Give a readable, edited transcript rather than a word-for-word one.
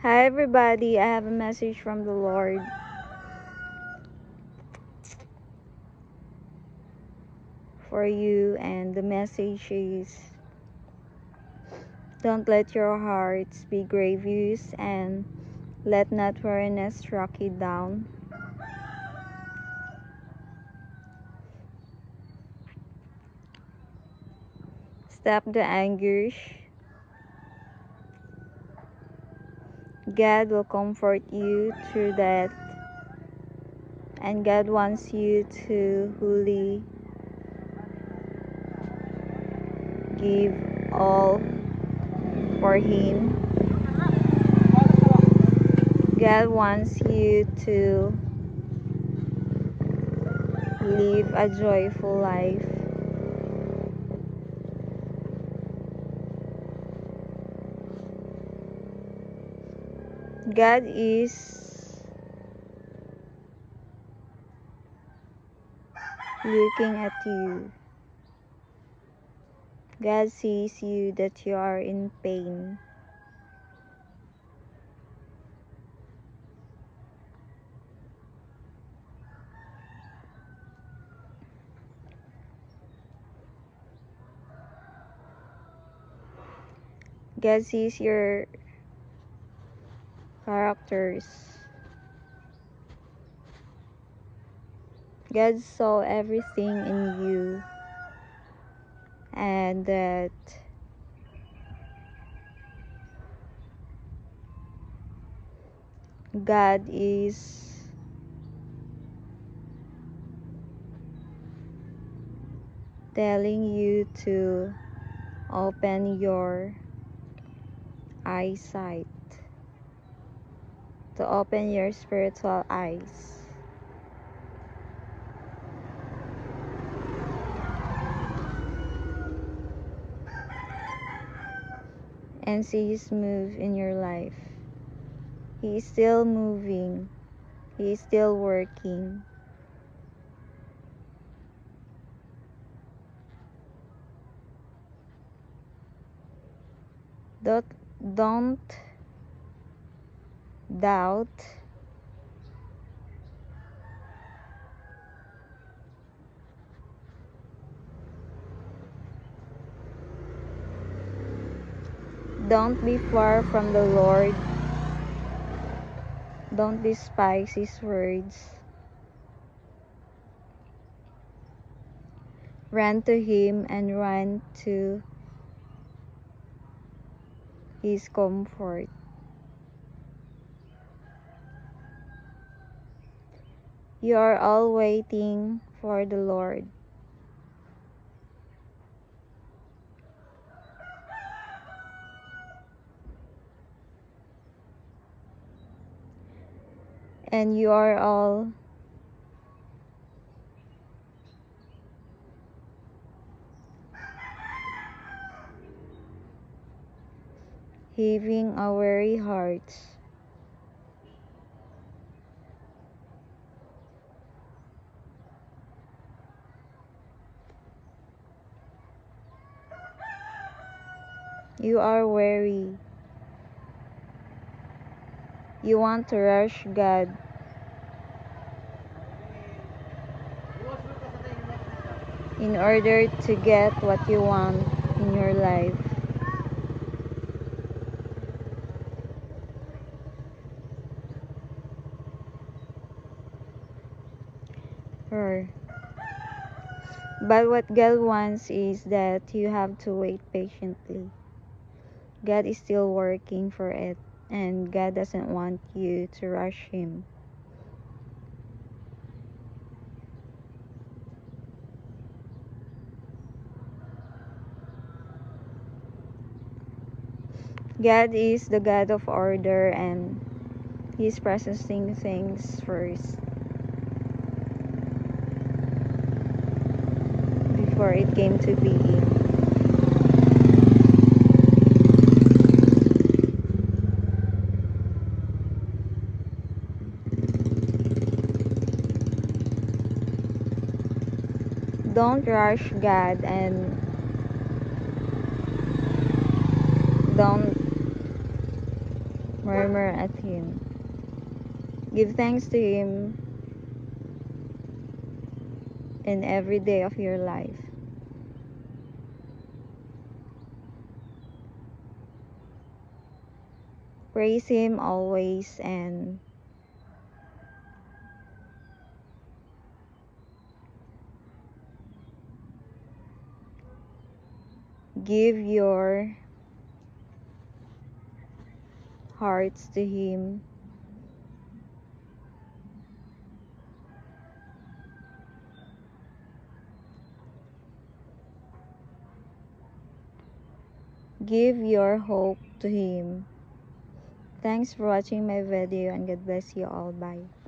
Hi everybody, I have a message from the Lord for you, and the message is, don't let your hearts be grievous, and let not weariness strike you down. Stop the anguish. God will comfort you through that, and God wants you to wholly give all for Him. God wants you to live a joyful life. God is looking at you. God sees you that you are in pain. God sees your characters. God saw everything in you, and that God is telling you to open your eyesight, to open your spiritual eyes, and see His move in your life. He is still moving. He is still working. Don't doubt. Don't be far from the Lord. Don't despise His words. Run to Him and run to His comfort. You are all waiting for the Lord. And you are all having a weary heart. You are weary. You want to rush God. In order to get what you want in your life. Or, but what God wants is that you have to wait patiently. God is still working for it, and God doesn't want you to rush Him. God is the God of order, and He's processing things first before it came to being. Don't rush God, and don't Murmur at Him. Give thanks to Him in every day of your life. Praise Him always and give your hearts to Him. Give your hope to Him. Thanks for watching my video and God bless you all. Bye.